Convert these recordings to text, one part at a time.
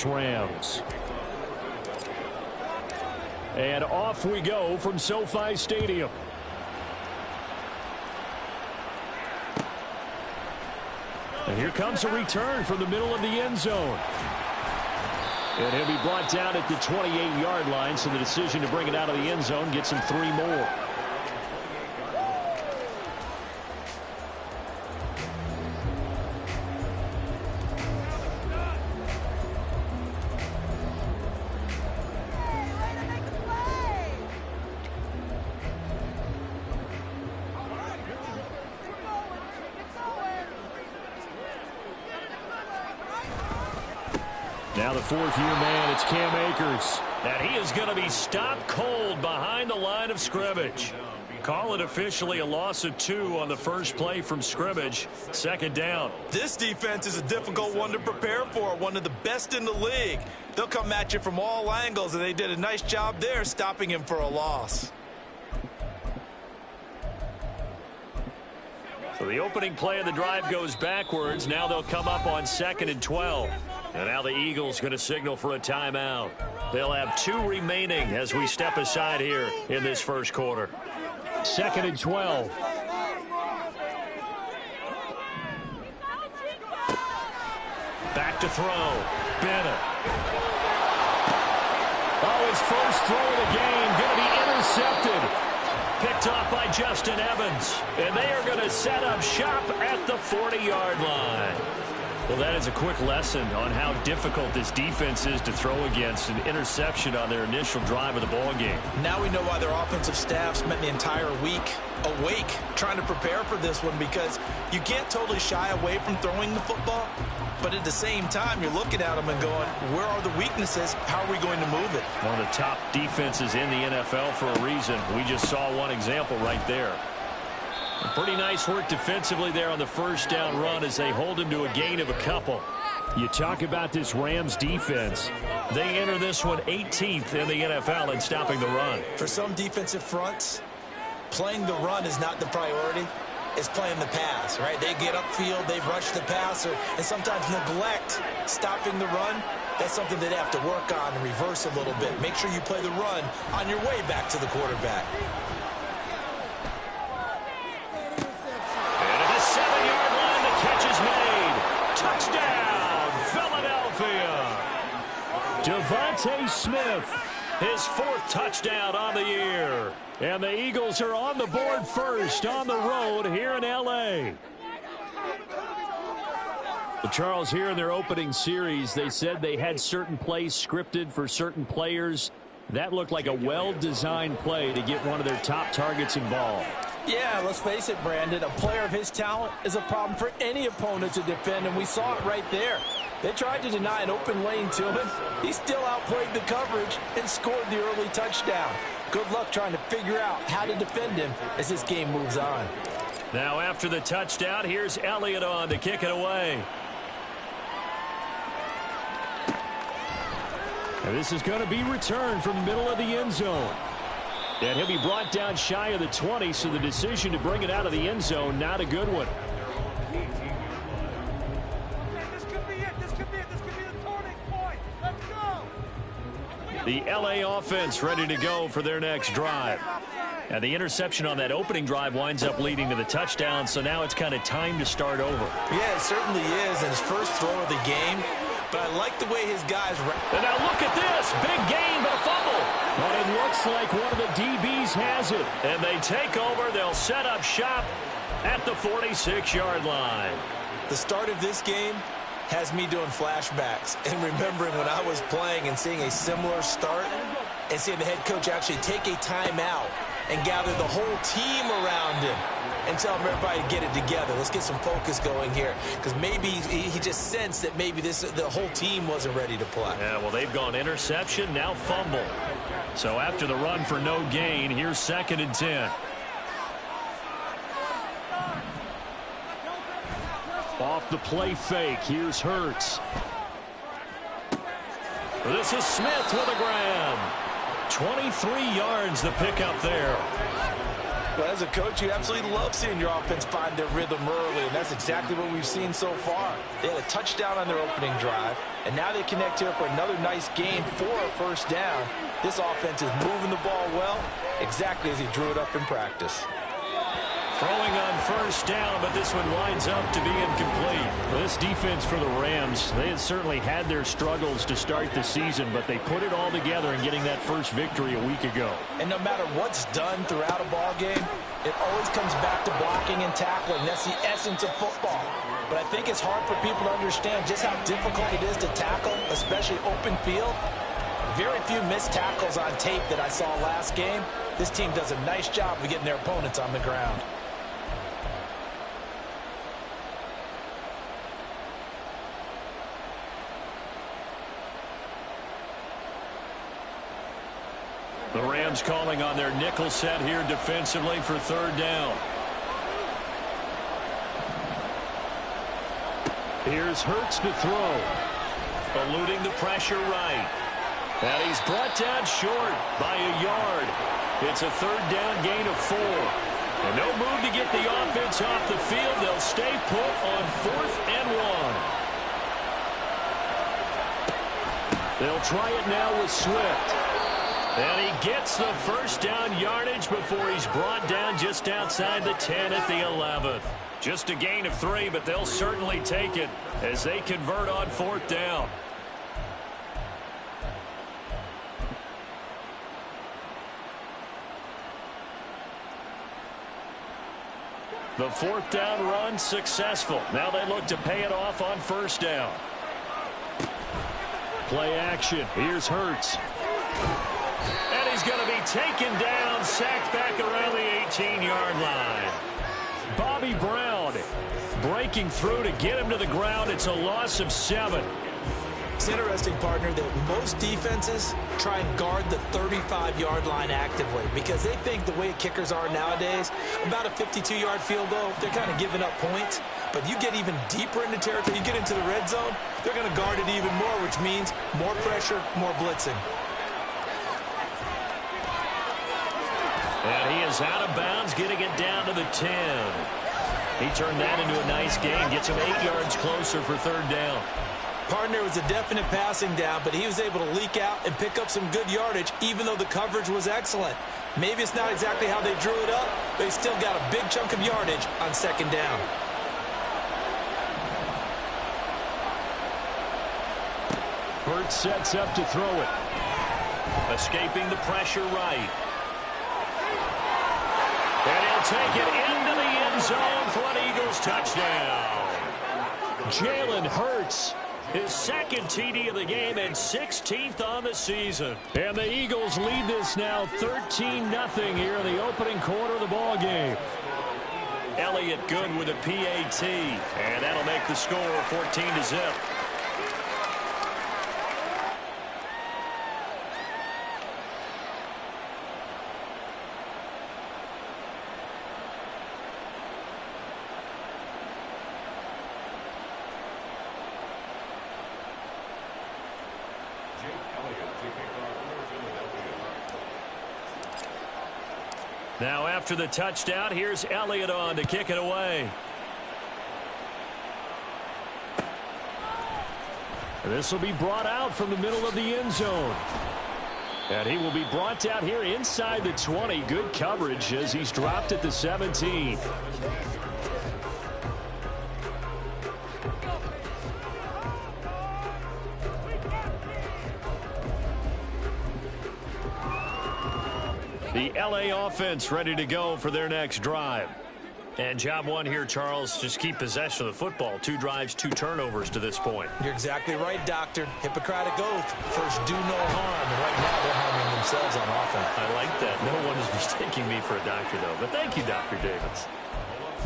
Rams. And off we go from SoFi Stadium. And here comes a return from the middle of the end zone. And he'll be brought down at the 28-yard line, so the decision to bring it out of the end zone gets him 3 more. Now the fourth-year man, it's Cam Akers. And he is going to be stopped cold behind the line of scrimmage. Call it officially a loss of 2 on the first play from scrimmage. 2nd down. This defense is a difficult one to prepare for, one of the best in the league. They'll come at you from all angles, and they did a nice job there stopping him for a loss. So the opening play of the drive goes backwards. Now they'll come up on 2nd and 12. And now the Eagles going to signal for a timeout. They'll have 2 remaining as we step aside here in this first quarter. 2nd and 12. Back to throw. Bennett. Oh, his first throw of the game going to be intercepted. Picked off by Justin Evans. And they are going to set up shop at the 40-yard line. Well, that is a quick lesson on how difficult this defense is to throw against. An interception on their initial drive of the ball game. Now we know why their offensive staff spent the entire week awake trying to prepare for this one, because you can't totally shy away from throwing the football. But at the same time, you're looking at them and going, where are the weaknesses? How are we going to move it? One of the top defenses in the NFL for a reason. We just saw one example right there. Pretty nice work defensively there on the first down run as they hold him to a gain of a couple. You talk about this Rams defense. They enter this one 18th in the NFL in stopping the run. For some defensive fronts, playing the run is not the priority. It's playing the pass, right? They get upfield, they rush the passer, and sometimes neglect stopping the run. That's something they have to work on and reverse a little bit. Make sure you play the run on your way back to the quarterback. Touchdown, Philadelphia. DeVonta Smith, his 4th touchdown on the year. And the Eagles are on the board first on the road here in L.A. The Charles, here in their opening series, they said they had certain plays scripted for certain players. That looked like a well-designed play to get one of their top targets involved. Yeah, let's face it, Brandon. A player of his talent is a problem for any opponent to defend, and we saw it right there. They tried to deny an open lane to him. He still outplayed the coverage and scored the early touchdown. Good luck trying to figure out how to defend him as this game moves on. Now after the touchdown, here's Elliott on to kick it away. And this is going to be returned from the middle of the end zone. And he'll be brought down shy of the 20, so the decision to bring it out of the end zone, not a good one. This could be it. This could be the turning point. Let's go. The L.A. offense ready to go for their next drive. And the interception on that opening drive winds up leading to the touchdown, so now it's kind of time to start over. Yeah, it certainly is, and his first throw of the game. But I like the way his guys... And now look at this. Big gain, but a fumble. But it looks like one of the DBs has it. And they take over. They'll set up shop at the 46-yard line. The start of this game has me doing flashbacks and remembering when I was playing and seeing a similar start and seeing the head coach actually take a timeout and gather the whole team around him and tell everybody to get it together. Let's get some focus going here, because maybe he just sensed that maybe the whole team wasn't ready to play. Yeah, well, they've gone interception, now fumble. So after the run for no gain, here's 2nd and 10. Off the play fake, here's Hurts. This is Smith with a grab. 23 yards the pickup there. Well, as a coach, you absolutely love seeing your offense find their rhythm early, and that's exactly what we've seen so far. They had a touchdown on their opening drive, and now they connect here for another nice game for a first down. This offense is moving the ball well, exactly as he drew it up in practice. Throwing on first down, but this one winds up to be incomplete. Well, this defense for the Rams, they had certainly had their struggles to start the season, but they put it all together in getting that first victory a week ago. And no matter what's done throughout a ball game, it always comes back to blocking and tackling. That's the essence of football. But I think it's hard for people to understand just how difficult it is to tackle, especially open field. Very few missed tackles on tape that I saw last game. This team does a nice job of getting their opponents on the ground. The Rams calling on their nickel set here defensively for third down. Here's Hurts to throw. Eluding the pressure right. And he's brought down short by a yard. It's a third down gain of 4. And no move to get the offense off the field. They'll stay put on 4th and 1. They'll try it now with Swift. And he gets the first down yardage before he's brought down just outside the 10 at the 11th. Just a gain of 3, but they'll certainly take it as they convert on 4th down. The 4th down run successful. Now they look to pay it off on first down. Play action. Here's Hurts. And he's going to be taken down, sacked back around the 18-yard line. Bobby Brown breaking through to get him to the ground. It's a loss of 7. It's interesting, partner, that most defenses try and guard the 35-yard line actively because they think the way kickers are nowadays, about a 52-yard field goal, they're kind of giving up points. But you get even deeper into territory, you get into the red zone, they're going to guard it even more, which means more pressure, more blitzing. And he is out of bounds, getting it down to the 10. He turned that into a nice gain, gets him 8 yards closer for third down. Partner was a definite passing down, but he was able to leak out and pick up some good yardage, even though the coverage was excellent. Maybe it's not exactly how they drew it up, but he still got a big chunk of yardage on second down. Hurts sets up to throw it. Escaping the pressure right. And he'll take it into the end zone for an Eagles touchdown. Jalen Hurts, his second TD of the game and 16th on the season. And the Eagles lead this now 13-0 here in the opening quarter of the ball game. Elliott good with a PAT, and that'll make the score 14-0. Now after the touchdown, here's Elliott on to kick it away. This will be brought out from the middle of the end zone. And he will be brought down here inside the 20. Good coverage as he's dropped at the 17. The LA offense ready to go for their next drive. And job one here, Charles, just keep possession of the football. 2 drives, 2 turnovers to this point. You're exactly right, Doctor. Hippocratic oath. First, do no harm. And right now, they're harming themselves on offense. I like that. No one is mistaking me for a doctor, though. But thank you, Dr. Davis.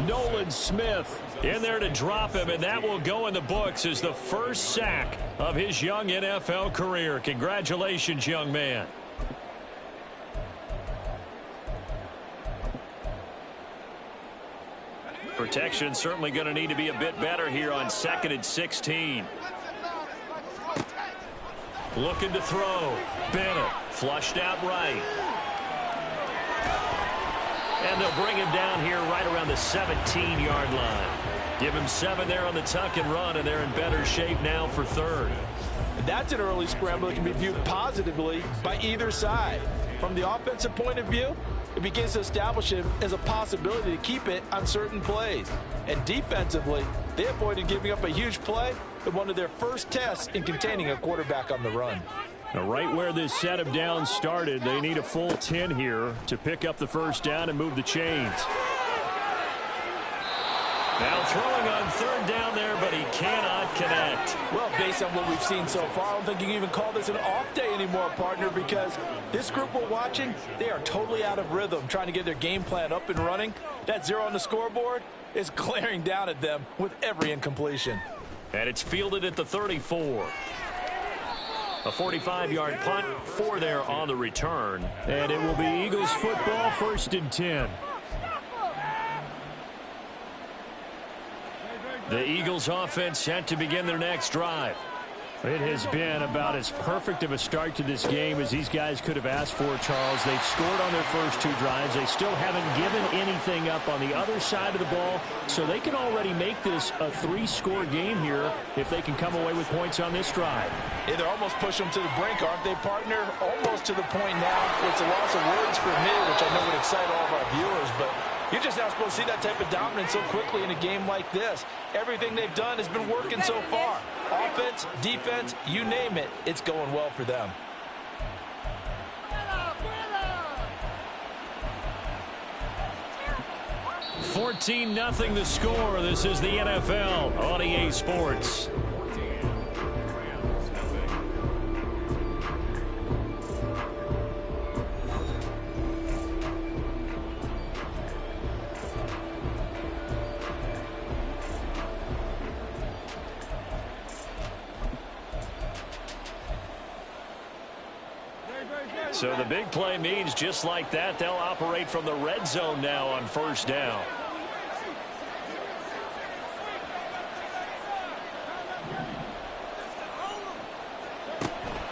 Nolan Smith in there to drop him, and that will go in the books as the first sack of his young NFL career. Congratulations, young man. Protection certainly going to need to be a bit better here on 2nd and 16. Looking to throw. Bennett flushed out right. And they'll bring him down here right around the 17-yard line. Give him 7 there on the tuck and run, and they're in better shape now for third. That's an early scramble that can be viewed positively by either side. From the offensive point of view, it begins to establish him as a possibility to keep it on certain plays. And defensively, they avoided giving up a huge play in one of their first tests in containing a quarterback on the run. Now, right where this set of downs started, they need a full 10 here to pick up the first down and move the chains. Now throwing on third down there, but he cannot connect. Well, based on what we've seen so far, I don't think you can even call this an off day anymore, partner, because this group we're watching, they are totally out of rhythm, trying to get their game plan up and running. That 0 on the scoreboard is glaring down at them with every incompletion. And it's fielded at the 34. A 45-yard punt, 4 there on the return. And it will be Eagles football, 1st and 10. The Eagles offense set to begin their next drive. It has been about as perfect of a start to this game as these guys could have asked for, Charles. They've scored on their first 2 drives. They still haven't given anything up on the other side of the ball, so they can already make this a 3-score game here if they can come away with points on this drive. Yeah, they're almost pushing them to the brink, aren't they, partner? Almost to the point now. It's a loss of words for me, which I know would excite all of our viewers, but you're just not supposed to see that type of dominance so quickly in a game like this. Everything they've done has been working so far. Offense, defense, you name it, it's going well for them. $14-0 the score. This is the NFL on EA Sports. So the big play means just like that, they'll operate from the red zone now on 1st down.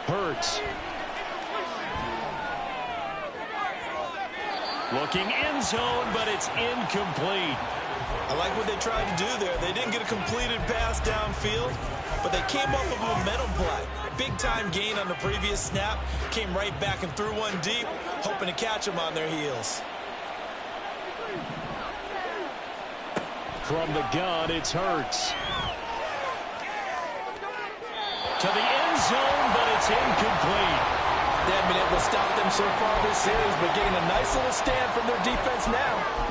Hurts. Looking end zone, but it's incomplete. I like what they tried to do there. They didn't get a completed pass downfield, but they came up with a momentum play. Big-time gain on the previous snap. Came right back and threw one deep, hoping to catch them on their heels. From the gun, it's Hurts. To the end zone, but it's incomplete. They haven't been able to stop them so far this series, but getting a nice little stand from their defense now.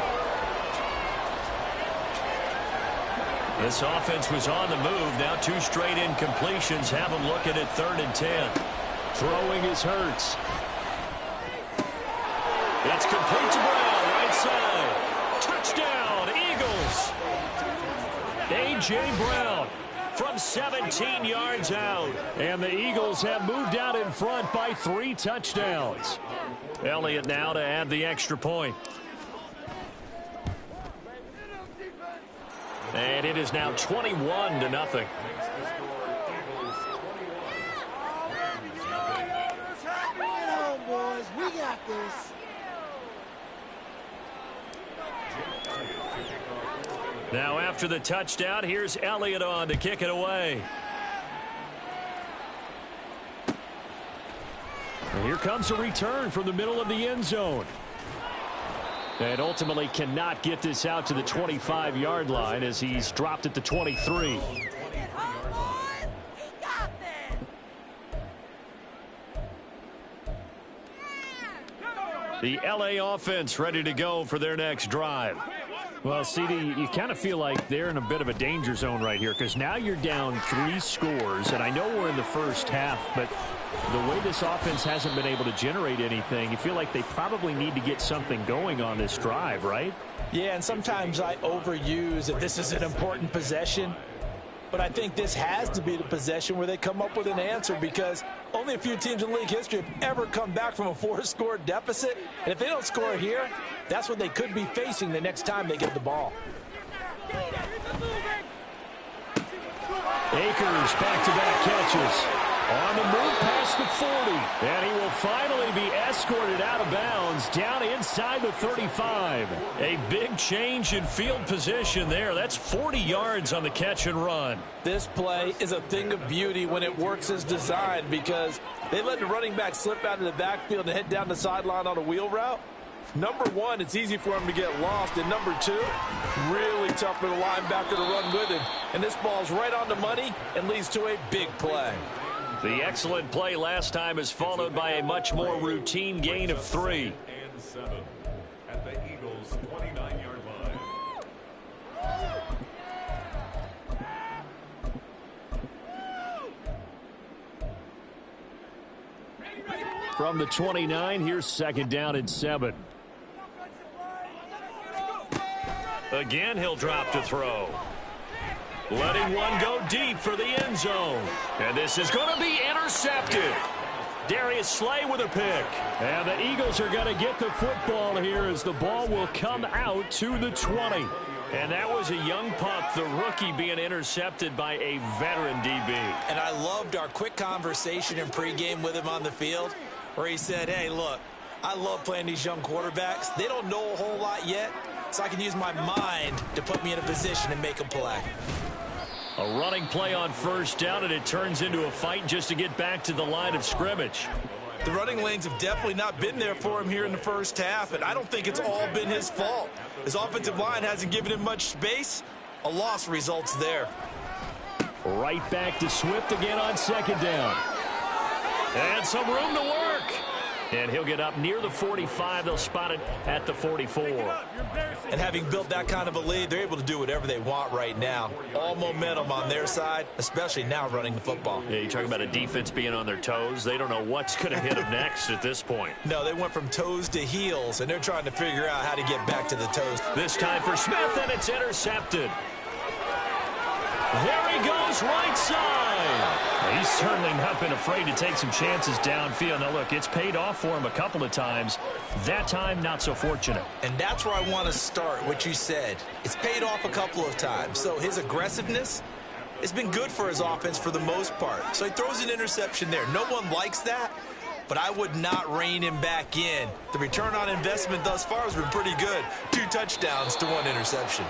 This offense was on the move. Now 2 straight incompletions. Have them looking at 3rd and 10. Throwing is Hurts. It's complete to Brown, right side. Touchdown, Eagles. A.J. Brown from 17 yards out. And the Eagles have moved out in front by 3 touchdowns. Elliott now to add the extra point. And it is now 21-0. Boys, we got this. Now after the touchdown, here's Elliott on to kick it away. And here comes a return from the middle of the end zone. And ultimately cannot get this out to the 25-yard line as he's dropped at the 23. The LA offense ready to go for their next drive. Well, CD, you kind of feel like they're in a bit of a danger zone right here because now you're down 3 scores, and I know we're in the first half, but the way this offense hasn't been able to generate anything, you feel like they probably need to get something going on this drive, right? Yeah, and sometimes I overuse that this is an important possession. But I think this has to be the possession where they come up with an answer because only a few teams in league history have ever come back from a 4-score deficit. And if they don't score here, that's what they could be facing the next time they get the ball. Akers back-to-back catches. On the move past the 40. And he will finally be escorted out of bounds down inside the 35. A big change in field position there. That's 40 yards on the catch and run. This play is a thing of beauty when it works as designed because they let the running back slip out of the backfield and head down the sideline on a wheel route. Number one, it's easy for him to get lost. And number two, really tough for the linebacker to run with him. And this ball's right on the money and leads to a big play. The excellent play last time is followed by a much more routine gain of 3. And 7 at the Eagles' 29-yard line. From the 29, here's 2nd down and 7. Again, he'll drop to throw. Letting one go deep for the end zone. And this is going to be intercepted. Darius Slay with a pick. And the Eagles are going to get the football here as the ball will come out to the 20. And that was a young pup, the rookie being intercepted by a veteran DB. And I loved our quick conversation in pregame with him on the field where he said, hey, look, I love playing these young quarterbacks. They don't know a whole lot yet, so I can use my mind to put me in a position and make a play. A running play on 1st down, and it turns into a fight just to get back to the line of scrimmage. The running lanes have definitely not been there for him here in the first half, and I don't think it's all been his fault. His offensive line hasn't given him much space. A loss results there. Right back to Swift again on 2nd down. And some room to work. And he'll get up near the 45. They'll spot it at the 44. And having built that kind of a lead, they're able to do whatever they want right now. All momentum on their side, especially now running the football. Yeah, you talk about a defense being on their toes. They don't know what's going to hit them next at this point. No, they went from toes to heels, and they're trying to figure out how to get back to the toes. This time for Smith, and it's intercepted. There he goes, right side. He's certainly not been afraid to take some chances downfield. Now, look, it's paid off for him a couple of times. That time, not so fortunate. And that's where I want to start, what you said. It's paid off a couple of times. So his aggressiveness has been good for his offense for the most part. So he throws an interception there. No one likes that, but I would not rein him back in. The return on investment thus far has been pretty good. 2 touchdowns to 1 interception.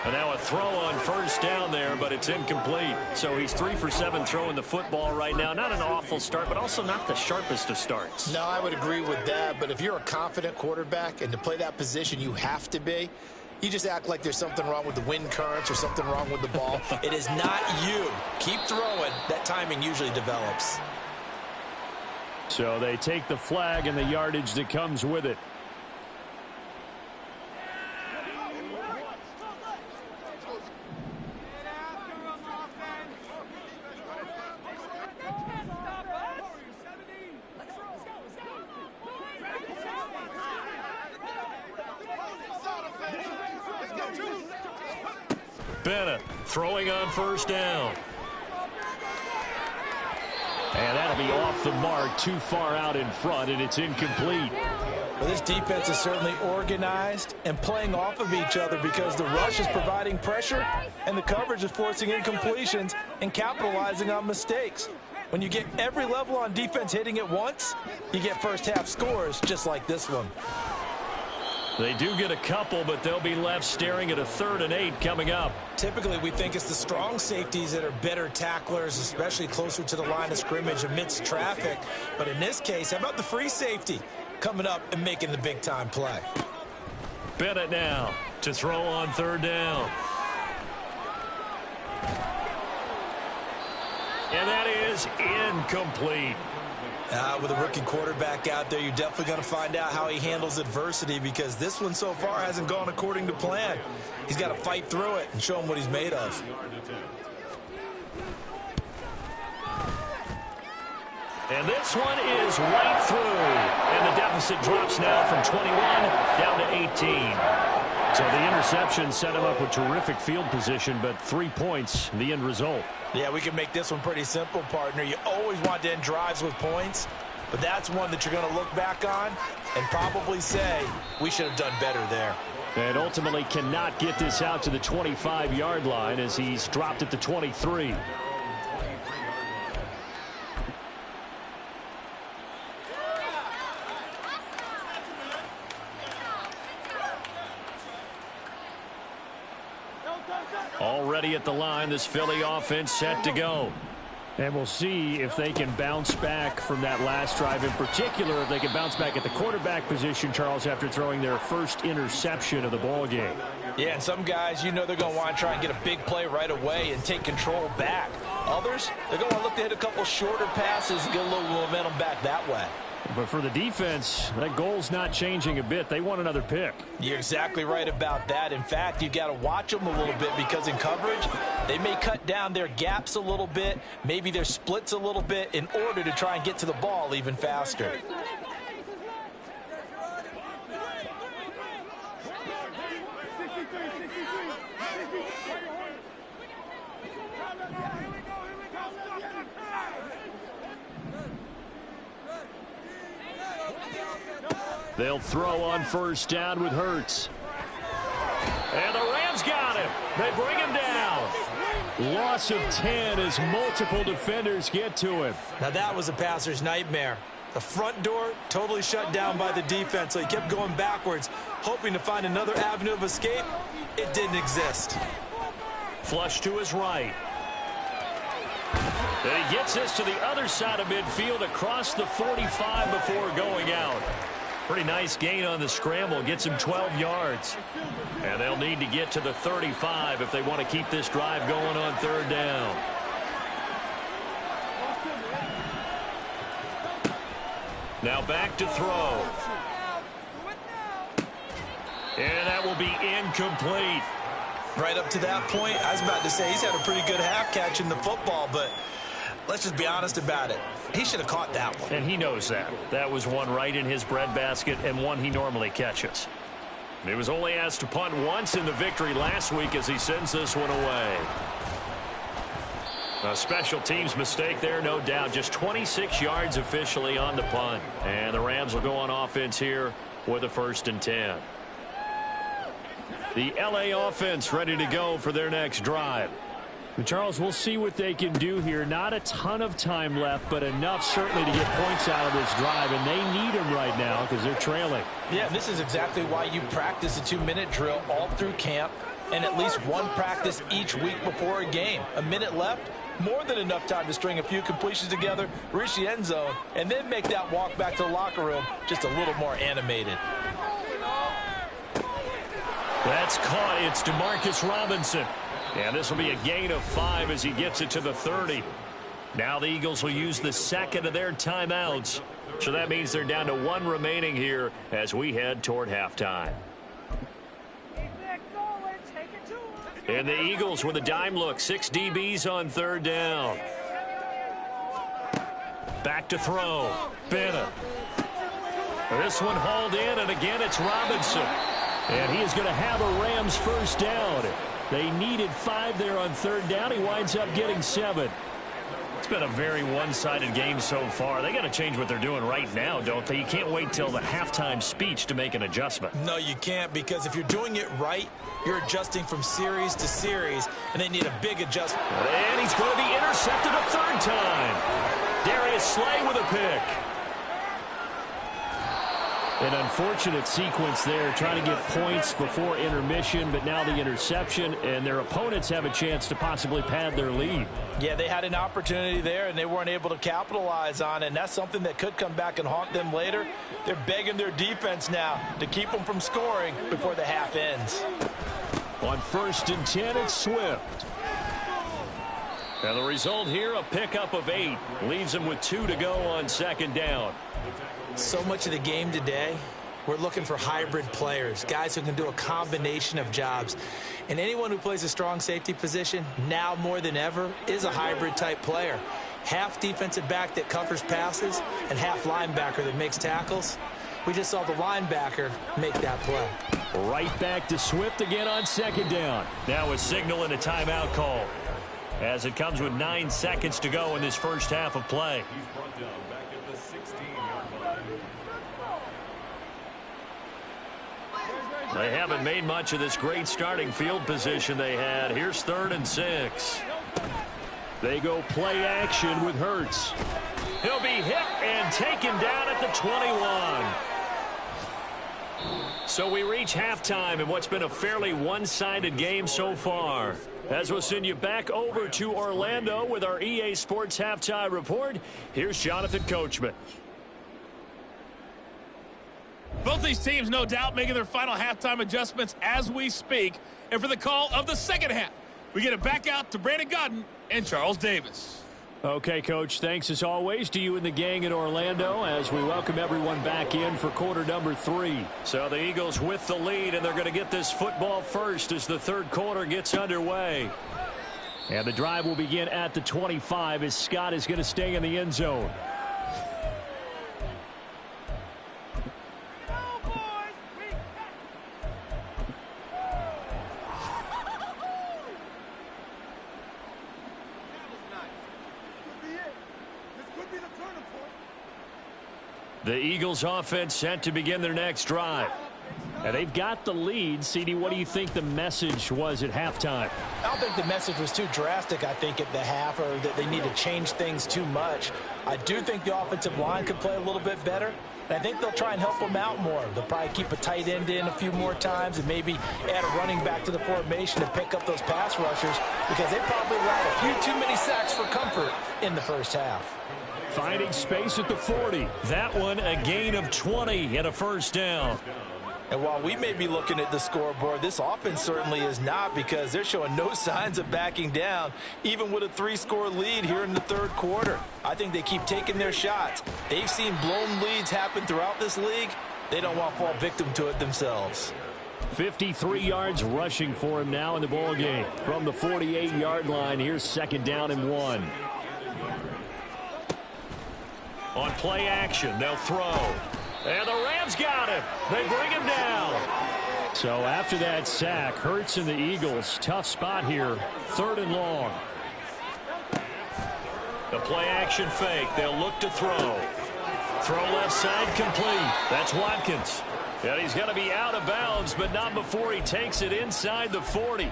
And now a throw on 1st down there, but it's incomplete. So he's 3 for 7 throwing the football right now. Not an awful start, but also not the sharpest of starts. No, I would agree with that. But if you're a confident quarterback and to play that position, you have to be. You just act like there's something wrong with the wind currents or something wrong with the ball. It is not you. Keep throwing. That timing usually develops. So they take the flag and the yardage that comes with it. Bennett throwing on 1st down. And that'll be off the mark, too far out in front, and it's incomplete. Well, this defense is certainly organized and playing off of each other because the rush is providing pressure and the coverage is forcing incompletions and capitalizing on mistakes. When you get every level on defense hitting it once, you get first half scores just like this one. They do get a couple, but they'll be left staring at a 3rd and 8 coming up. Typically, we think it's the strong safeties that are better tacklers, especially closer to the line of scrimmage amidst traffic. But in this case, how about the free safety coming up and making the big-time play? Bennett now to throw on 3rd down. And that is incomplete. With a rookie quarterback out there, you're definitely going to find out how he handles adversity because this one so far hasn't gone according to plan. He's got to fight through it and show him what he's made of. And this one is right through. And the deficit drops now from 21 down to 18. So the interception set him up with terrific field position, but 3 points, the end result. Yeah, we can make this one pretty simple, partner. You always want to end drives with points, but that's one that you're going to look back on and probably say, we should have done better there. And ultimately cannot get this out to the 25-yard line as he's dropped at the 23. ready at the line. This Philly offense set to go. And we'll see if they can bounce back from that last drive. In particular, if they can bounce back at the quarterback position, Charles, after throwing their first interception of the ball game. Yeah, and some guys, you know they're going to want to try and get a big play right away and take control back. Others, they're going to look to hit a couple shorter passes and get a little momentum back that way. But for the defense, that goal's not changing a bit. They want another pick. You're exactly right about that. In fact, you got to watch them a little bit because in coverage, they may cut down their gaps a little bit, maybe their splits a little bit in order to try and get to the ball even faster. They'll throw on first down with Hurts. And the Rams got him. They bring him down. Loss of 10 as multiple defenders get to him. Now that was a passer's nightmare. The front door totally shut down by the defense, so he kept going backwards, hoping to find another avenue of escape. It didn't exist. Flush to his right. And he gets this to the other side of midfield across the 45 before going out. Pretty nice gain on the scramble. Gets him 12 yards. And they'll need to get to the 35 if they want to keep this drive going on third down. Now back to throw. And that will be incomplete. Right up to that point, I was about to say he's had a pretty good half catching the football, but let's just be honest about it. He should have caught that one. And he knows that. That was one right in his breadbasket and one he normally catches. He was only asked to punt once in the victory last week as he sends this one away. A special teams mistake there, no doubt. Just 26 yards officially on the punt. And the Rams will go on offense here with a 1st and 10. The LA offense ready to go for their next drive. Charles, we'll see what they can do here. Not a ton of time left, but enough certainly to get points out of this drive, and they need them right now because they're trailing. Yeah, this is exactly why you practice a 2-minute drill all through camp and at least one practice each week before a game. A minute left, more than enough time to string a few completions together, reach the end zone, and then make that walk back to the locker room just a little more animated. That's caught. It's Demarcus Robinson. And this will be a gain of 5 as he gets it to the 30. Now the Eagles will use the second of their timeouts. So that means they're down to 1 remaining here as we head toward halftime. And the Eagles with a dime look. 6 DBs on third down. Back to throw. Bennett. This one hauled in, and again it's Robinson. And he is going to have a Rams first down. They needed 5 there on third down. He winds up getting 7. It's been a very one-sided game so far. They got to change what they're doing right now, don't they? You can't wait till the halftime speech to make an adjustment. No, you can't, because if you're doing it right, you're adjusting from series to series, and they need a big adjustment. And he's going to be intercepted a 3rd time. Darius Slay with a pick. An unfortunate sequence there, trying to get points before intermission, but now the interception, and their opponents have a chance to possibly pad their lead. Yeah, they had an opportunity there, and they weren't able to capitalize on it, and that's something that could come back and haunt them later. They're begging their defense now to keep them from scoring before the half ends. On 1st and 10, it's Swift. And the result here, a pickup of 8. Leaves them with 2 to go on 2nd down. So much of the game today, we're looking for hybrid players, guys who can do a combination of jobs. And anyone who plays a strong safety position, now more than ever, is a hybrid type player. Half defensive back that covers passes and half linebacker that makes tackles. We just saw the linebacker make that play. Right back to Swift again on 2nd down. Now a signal and a timeout call as it comes with 9 seconds to go in this first half of play. They haven't made much of this great starting field position they had. Here's 3rd and 6. They go play action with Hurts. He'll be hit and taken down at the 21. So we reach halftime in what's been a fairly one-sided game so far. As we'll send you back over to Orlando with our EA Sports Halftime Report, here's Jonathan Coachman. Both these teams, no doubt, making their final halftime adjustments as we speak. And for the call of the second half, we get it back out to Brandon Gaudin and Charles Davis. Okay, Coach, thanks as always to you and the gang in Orlando as we welcome everyone back in for quarter number 3. So the Eagles with the lead, and they're going to get this football first as the third quarter gets underway. And the drive will begin at the 25 as Scott is going to stay in the end zone. The Eagles offense set to begin their next drive. And they've got the lead. CD, what do you think the message was at halftime? I don't think the message was too drastic, I think, at the half, or that they need to change things too much. I do think the offensive line could play a little bit better. And I think they'll try and help them out more. They'll probably keep a tight end in a few more times and maybe add a running back to the formation to pick up those pass rushers because they probably allowed a few too many sacks for comfort in the first half. Finding space at the 40. That one a gain of 20 and a first down. And while we may be looking at the scoreboard, this offense certainly is not because they're showing no signs of backing down, even with a 3-score lead here in the third quarter. I think they keep taking their shots. They've seen blown leads happen throughout this league. They don't want to fall victim to it themselves. 53 yards rushing for him now in the ball game. From the 48-yard line, here's second down and 1. On play action, they'll throw. And the Rams got him. They bring him down. So after that sack, Hurts and the Eagles, tough spot here, 3rd and long. The play action fake. They'll look to throw. Throw left side complete. That's Watkins. And he's going to be out of bounds, but not before he takes it inside the 40.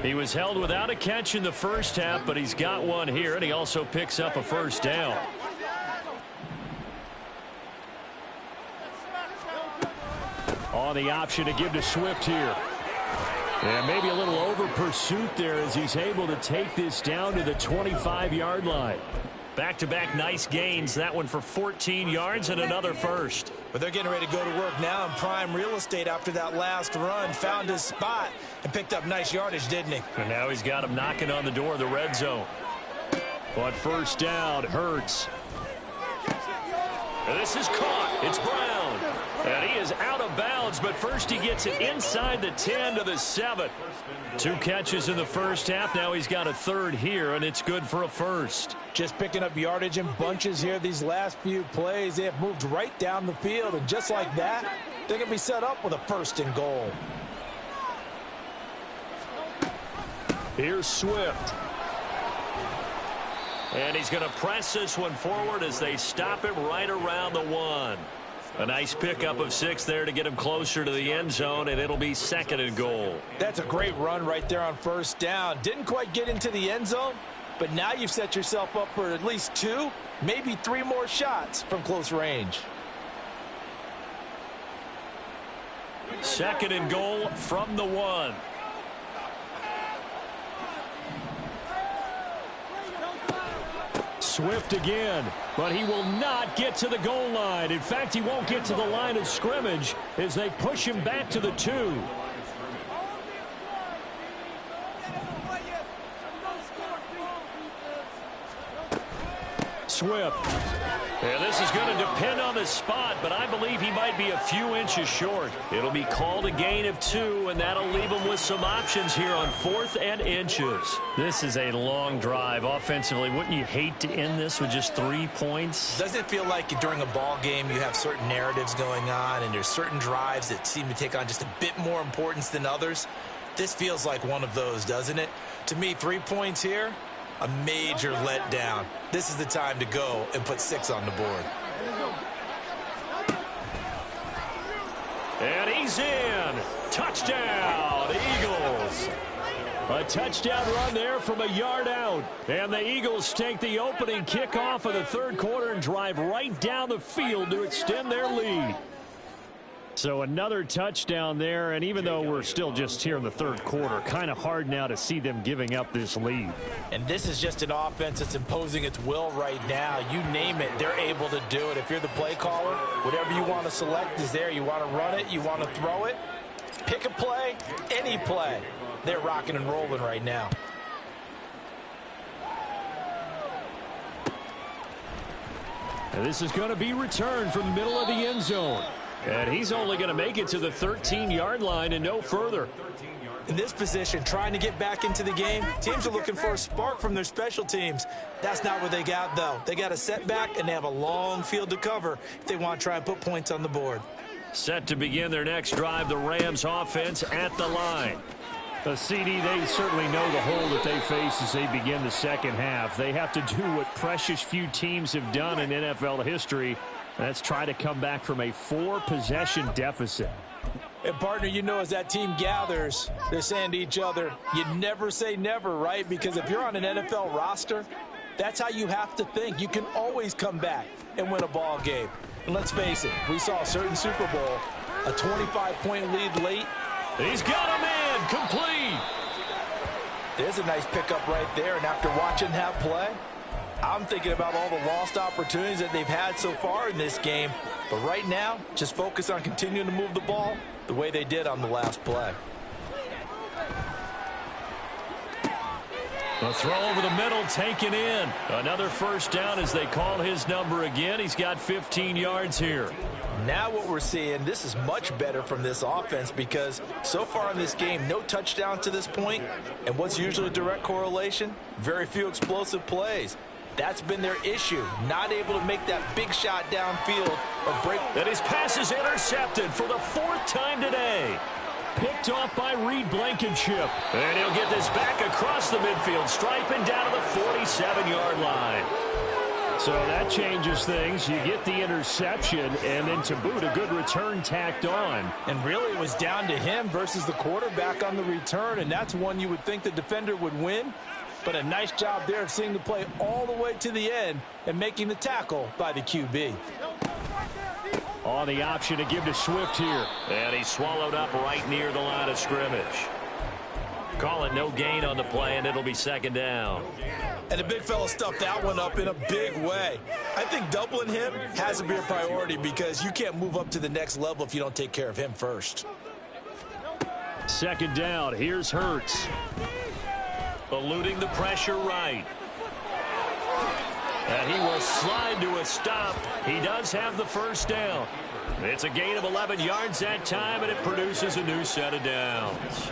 He was held without a catch in the first half, but he's got one here, and he also picks up a first down. On the option to give to Swift here. And maybe a little over pursuit there as he's able to take this down to the 25-yard line. Back-to-back nice gains. That one for 14 yards and another first. But they're getting ready to go to work now in prime real estate after that last run. Found his spot and picked up nice yardage, didn't he? And now he's got him knocking on the door of the red zone. But first down, Hurts. And this is caught. It's Brown. And he is out of bounds, but first he gets it inside the 10 to the 7. 2 catches in the first half. Now he's got a third here, and it's good for a first. Just picking up yardage in bunches here these last few plays. They have moved right down the field, and just like that, they're going to be set up with a 1st and goal. Here's Swift. And he's going to press this one forward as they stop him right around the 1. A nice pickup of 6 there to get him closer to the end zone, and it'll be 2nd and goal. That's a great run right there on first down. Didn't quite get into the end zone, but now you've set yourself up for at least 2, maybe 3 more shots from close range. 2nd and goal from the 1. Swift again, but he will not get to the goal line. In fact, he won't get to the line of scrimmage as they push him back to the 2. Swift. Yeah, this is going to depend on the spot, but I believe he might be a few inches short. It'll be called a gain of 2, and that'll leave him with some options here on 4th and inches. This is a long drive offensively. Wouldn't you hate to end this with just 3 points? Doesn't it feel like during a ball game you have certain narratives going on and there's certain drives that seem to take on just a bit more importance than others? This feels like one of those, doesn't it? To me, 3 points here, a major letdown. This is the time to go and put 6 on the board. And he's in. Touchdown, Eagles. A touchdown run there from a yard out. And the Eagles take the opening kickoff of the third quarter and drive right down the field to extend their lead. So another touchdown there, and even though we're still just here in the third quarter, kind of hard now to see them giving up this lead. And this is just an offense that's imposing its will right now. You name it, they're able to do it. If you're the play caller, whatever you want to select is there. You want to run it, you want to throw it. Pick a play, any play. They're rocking and rolling right now. And this is going to be returned from the middle of the end zone. And he's only going to make it to the 13-yard line and no further. In this position, trying to get back into the game, teams are looking for a spark from their special teams. That's not what they got, though. They got a setback, and they have a long field to cover if they want to try and put points on the board. Set to begin their next drive, the Rams offense at the line. The CD, they certainly know the hole that they face as they begin the second half. They have to do what precious few teams have done in NFL history. That's try to come back from a 4-possession deficit. And, partner, you know, as that team gathers, they're saying to each other, you never say never, right? Because if you're on an NFL roster, that's how you have to think. You can always come back and win a ball game. And let's face it, we saw a certain Super Bowl, a 25-point lead late. He's got a man complete. There's a nice pickup right there. And after watching that play, I'm thinking about all the lost opportunities that they've had so far in this game. But right now, just focus on continuing to move the ball the way they did on the last play. The throw over the middle taken in. Another first down as they call his number again. He's got 15 yards here. Now what we're seeing, this is much better from this offense because so far in this game, no touchdown to this point. And what's usually a direct correlation? Very few explosive plays. That's been their issue, not able to make that big shot downfield or break. And his pass is intercepted for the 4th time today. Picked off by Reed Blankenship. And he'll get this back across the midfield stripe and down to the 47-yard line. So that changes things. You get the interception, and then to boot, a good return tacked on. And really it was down to him versus the quarterback on the return, and that's one you would think the defender would win. But a nice job there of seeing the play all the way to the end and making the tackle by the QB. On the option to give to Swift here. And he's swallowed up right near the line of scrimmage. Call it no gain on the play, and it'll be second down. And the big fella stuffed that one up in a big way. I think doubling him has to be a priority because you can't move up to the next level if you don't take care of him first. Second down. Here's Hurts. Eluding the pressure right. And he will slide to a stop. He does have the first down. It's a gain of 11 yards that time, and it produces a new set of downs.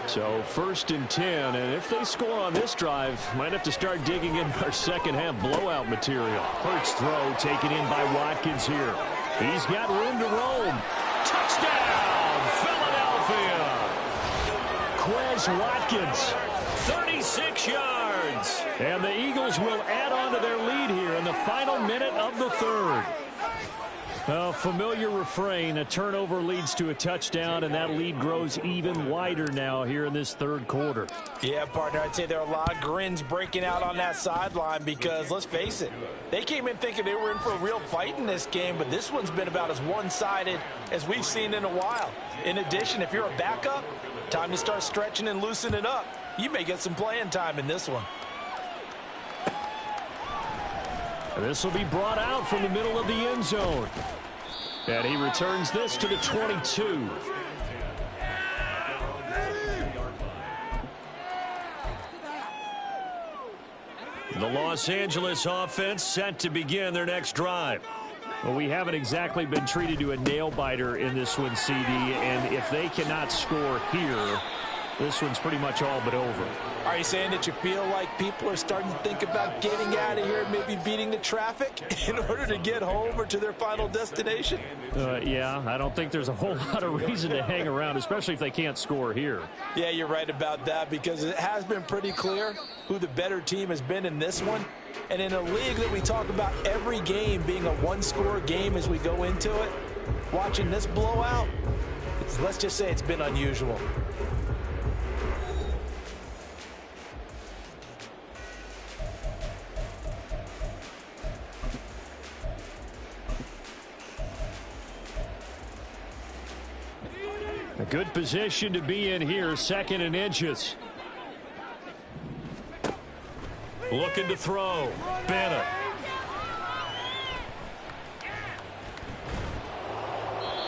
So 1st and 10, and if they score on this drive, might have to start digging in our second half blowout material. Hurts throw taken in by Watkins here. He's got room to roam. Touchdown, Philadelphia. Quez Watkins. 36 yards. And the Eagles will add on to their lead here in the final minute of the third. A familiar refrain, a turnover leads to a touchdown, and that lead grows even wider now here in this third quarter. Yeah, partner, I'd say there are a lot of grins breaking out on that sideline because, let's face it, they came in thinking they were in for a real fight in this game, but this one's been about as one-sided as we've seen in a while. In addition, if you're a backup, time to start stretching and loosening up. You may get some playing time in this one. This will be brought out from the middle of the end zone. And he returns this to the 22. The Los Angeles offense set to begin their next drive. Well, we haven't exactly been treated to a nail-biter in this one, CD, and if they cannot score here, this one's pretty much all but over. Are you saying that you feel like people are starting to think about getting out of here and maybe beating the traffic in order to get home or to their final destination? Yeah, I don't think there's a whole lot of reason to hang around, especially if they can't score here. Yeah, you're right about that because it has been pretty clear who the better team has been in this one. And in a league that we talk about every game being a one-score game as we go into it, watching this blowout, let's just say it's been unusual. good position to be in here, 2nd and inches. Looking to throw. Bennett.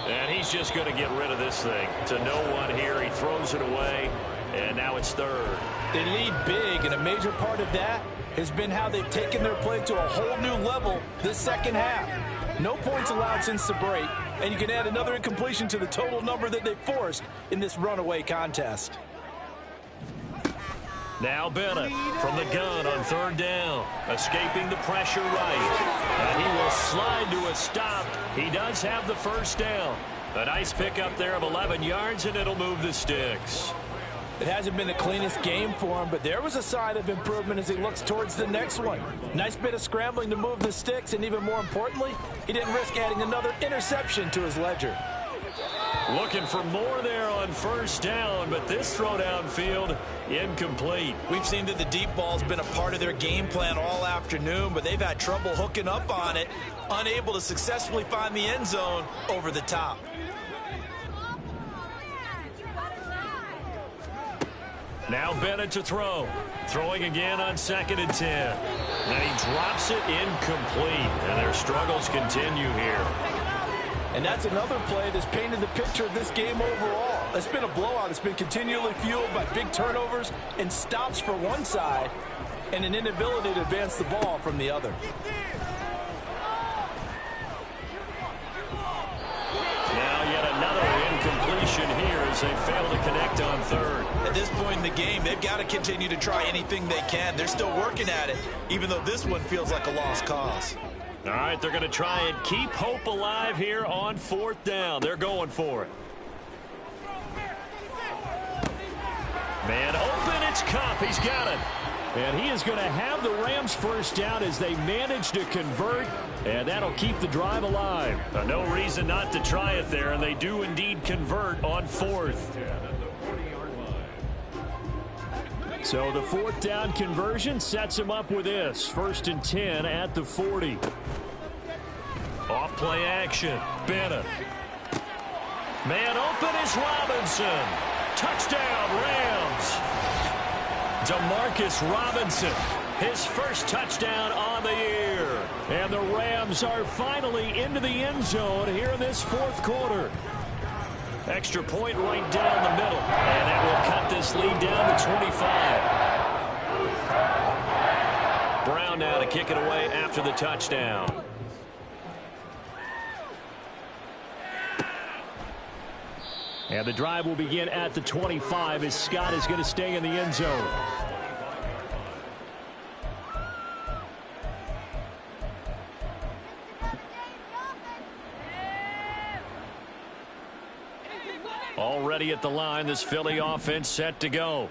And he's just going to get rid of this thing to no one here. He throws it away, and now it's 3rd. They lead big, and a major part of that has been how they've taken their play to a whole new level this second half. No points allowed since the break, and you can add another incompletion to the total number that they forced in this runaway contest. Now Bennett from the gun on 3rd down. Escaping the pressure right. And he will slide to a stop. He does have the 1st down. A nice pickup there of 11 yards, and it'll move the sticks. It hasn't been the cleanest game for him, but there was a sign of improvement as he looks towards the next one. Nice bit of scrambling to move the sticks, and even more importantly, he didn't risk adding another interception to his ledger. Looking for more there on 1st down, but this throw downfield incomplete. We've seen that the deep ball's been a part of their game plan all afternoon, but they've had trouble hooking up on it, unable to successfully find the end zone over the top. Now Bennett to throw. Throwing again on 2nd and 10. And he drops it incomplete, and their struggles continue here. And that's another play that's painted the picture of this game overall. It's been a blowout. It's been continually fueled by big turnovers and stops for one side and an inability to advance the ball from the other. Now yet another incompletion here as they fail to connect on 3rd. At this point in the game, they've got to continue to try anything they can. They're still working at it, even though this one feels like a lost cause. All right, they're going to try and keep hope alive here on 4th down. They're going for it. Man open, it's Kupp. He's got it. And he is going to have the Rams 1st down as they manage to convert, and that'll keep the drive alive. No reason not to try it there, and they do indeed convert on 4th. So the 4th down conversion sets him up with this. 1st and 10 at the 40. Off play action. Bennett. Man open is Robinson. Touchdown, Rams. Demarcus Robinson. His 1st touchdown on the year. And the Rams are finally into the end zone here in this 4th quarter. Extra point right down the middle. And that will cut this lead down to 25. Brown now to kick it away after the touchdown. And the drive will begin at the 25 as Scott is going to stay in the end zone. Already at the line, this Philly offense set to go.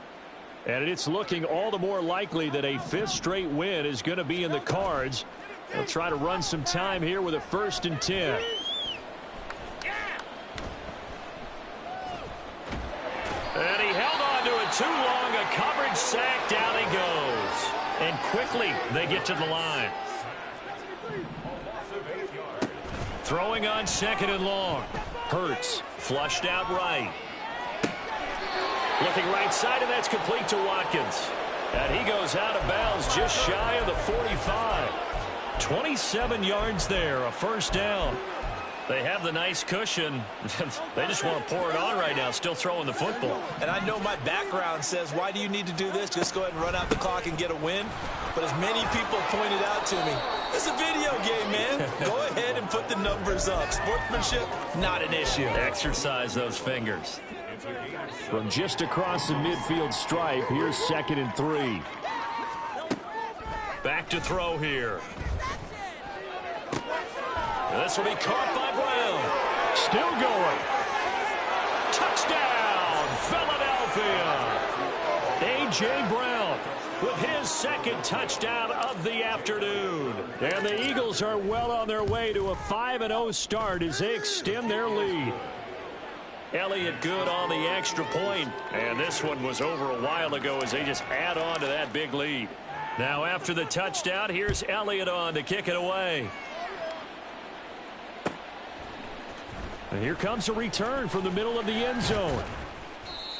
And it's looking all the more likely that a 5th straight win is going to be in the cards. They'll try to run some time here with a 1st and 10. And he held on to it too long. A coverage sack. Down he goes. And quickly they get to the line. Throwing on 2nd and long. Hurts. Flushed out right. Looking right side, and that's complete to Watkins. And he goes out of bounds just shy of the 45. 27 yards there, a 1st down. They have the nice cushion. They just want to pour it on right now, still throwing the football. And I know my background says, why do you need to do this? Just go ahead and run out the clock and get a win. But as many people pointed out to me, it's a video game, man. Go ahead and put the numbers up. Sportsmanship, not an issue. Exercise those fingers. From just across the midfield stripe, here's 2nd and 3. Back to throw here. And this will be caught by Brown. Still going. Touchdown, Philadelphia. A.J. Brown with his 2nd touchdown of the afternoon. And the Eagles are well on their way to a 5-0 start as they extend their lead. Elliott good on the extra point. And this one was over a while ago as they just add on to that big lead. Now after the touchdown, here's Elliott on to kick it away. And here comes a return from the middle of the end zone.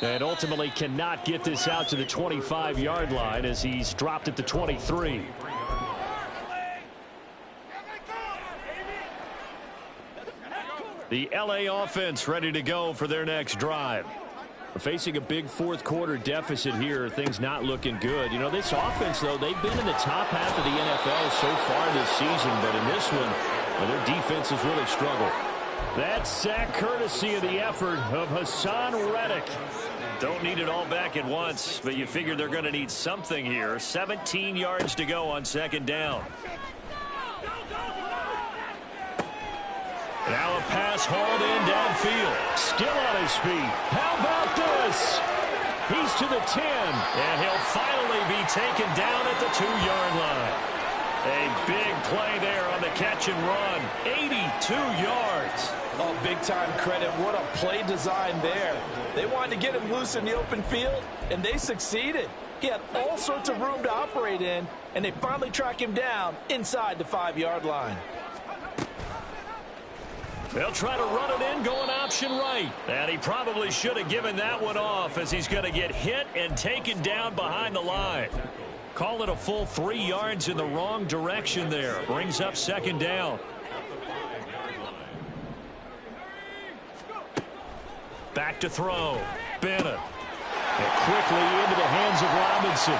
And ultimately cannot get this out to the 25-yard line as he's dropped at the 23. The LA offense ready to go for their next drive. Facing a big fourth-quarter deficit here, things not looking good. You know, this offense, though, they've been in the top half of the NFL so far this season, but in this one, well, their defense has really struggled. That sack courtesy of the effort of Hassan Reddick. Don't need it all back at once, but you figure they're going to need something here. 17 yards to go on second down. Now a pass hauled in downfield. Still on his feet. How about this? He's to the 10, and he'll finally be taken down at the 2-yard line. A big play there on the catch and run. 82 yards. Oh, big-time credit. What a play design there. They wanted to get him loose in the open field, and they succeeded. He had all sorts of room to operate in, and they finally track him down inside the 5-yard line. They'll try to run it in, going option right. And he probably should have given that one off as he's going to get hit and taken down behind the line. Call it a full 3 yards in the wrong direction there. Brings up second down. Back to throw. Bennett. And quickly into the hands of Robinson.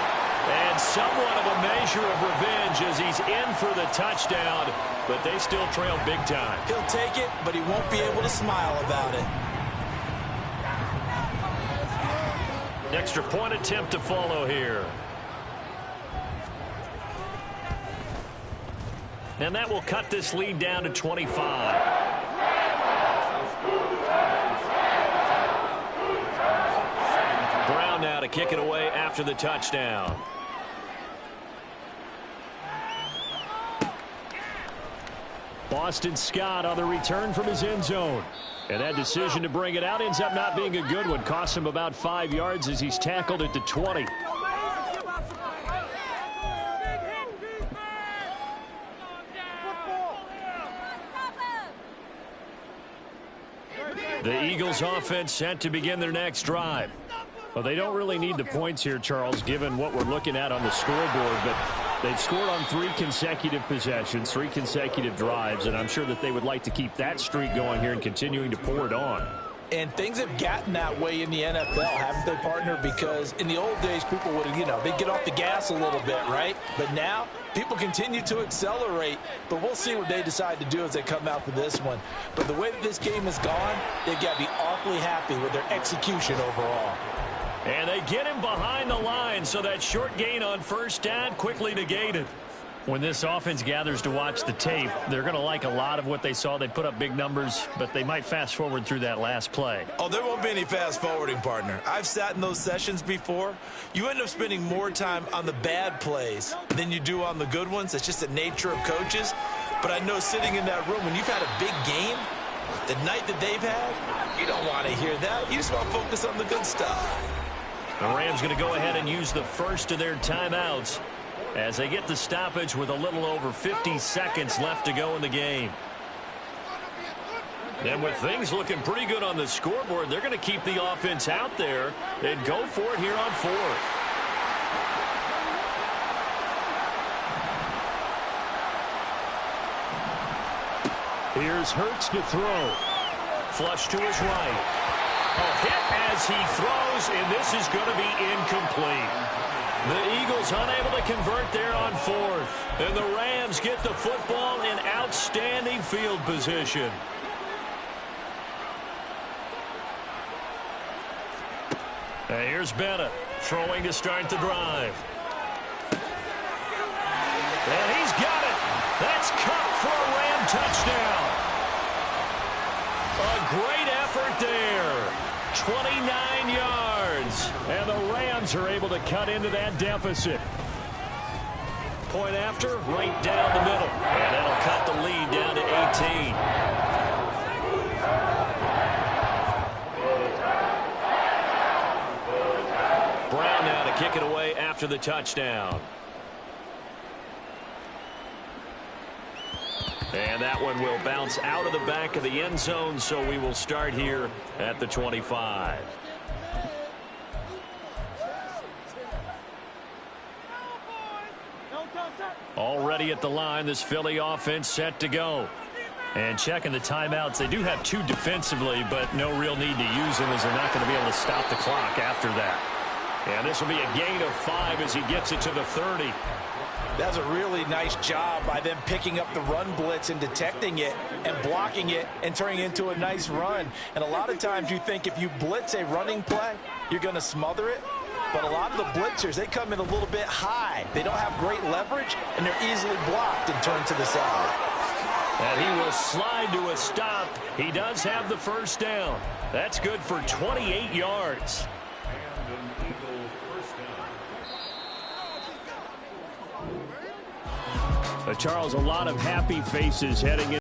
And somewhat of a measure of revenge as he's in for the touchdown, but they still trail big time. He'll take it, but he won't be able to smile about it. Extra point attempt to follow here. And that will cut this lead down to 25. Brown now to kick it away after the touchdown. Boston Scott on the return from his end zone. And that decision to bring it out ends up not being a good one. Costs him about 5 yards as he's tackled at the 20. The Eagles offense set to begin their next drive. Well, they don't really need the points here, Charles, given what we're looking at on the scoreboard, but they've scored on 3 consecutive possessions, 3 consecutive drives, and I'm sure that they would like to keep that streak going here and continuing to pour it on. And things have gotten that way in the NFL, haven't they, partner? Because in the old days, people would, they'd get off the gas a little bit, right? But now, people continue to accelerate. But we'll see what they decide to do as they come out for this one. But the way that this game has gone, they've got to be awfully happy with their execution overall. And they get him behind the line, so that short gain on first down quickly negated. When this offense gathers to watch the tape, they're going to like a lot of what they saw. They put up big numbers, but they might fast forward through that last play. Oh, there won't be any fast forwarding, partner. I've sat in those sessions before. You end up spending more time on the bad plays than you do on the good ones. It's just the nature of coaches. But I know sitting in that room, when you've had a big game, the night that they've had, you don't want to hear that. You just want to focus on the good stuff. The Rams going to go ahead and use the first of their timeouts as they get the stoppage with a little over 50 seconds left to go in the game. And with things looking pretty good on the scoreboard, they're going to keep the offense out there and go for it here on 4th. Here's Hurts to throw. Flush to his right. A hit as he throws, and this is going to be incomplete. The Eagles unable to convert there on 4th. And the Rams get the football in outstanding field position. And here's Bennett throwing to start the drive. And he's got it. That's Kupp for a Ram touchdown. A great effort there. 29 yards. And the Rams are able to cut into that deficit. Point after, right down the middle. And that'll cut the lead down to 18. Brown now to kick it away after the touchdown. And that one will bounce out of the back of the end zone, so we will start here at the 25. Already at the line, this Philly offense set to go. And checking the timeouts, they do have 2 defensively, but no real need to use them as they're not going to be able to stop the clock after that. And this will be a gain of 5 as he gets it to the 30. That's a really nice job by them picking up the run blitz and detecting it and blocking it and turning it into a nice run. And a lot of times you think if you blitz a running play, you're going to smother it. But a lot of the blitzers, they come in a little bit high. They don't have great leverage, and they're easily blocked and turned to the side. And he will slide to a stop. He does have the first down. That's good for 28 yards. Charles, a lot of happy faces heading in.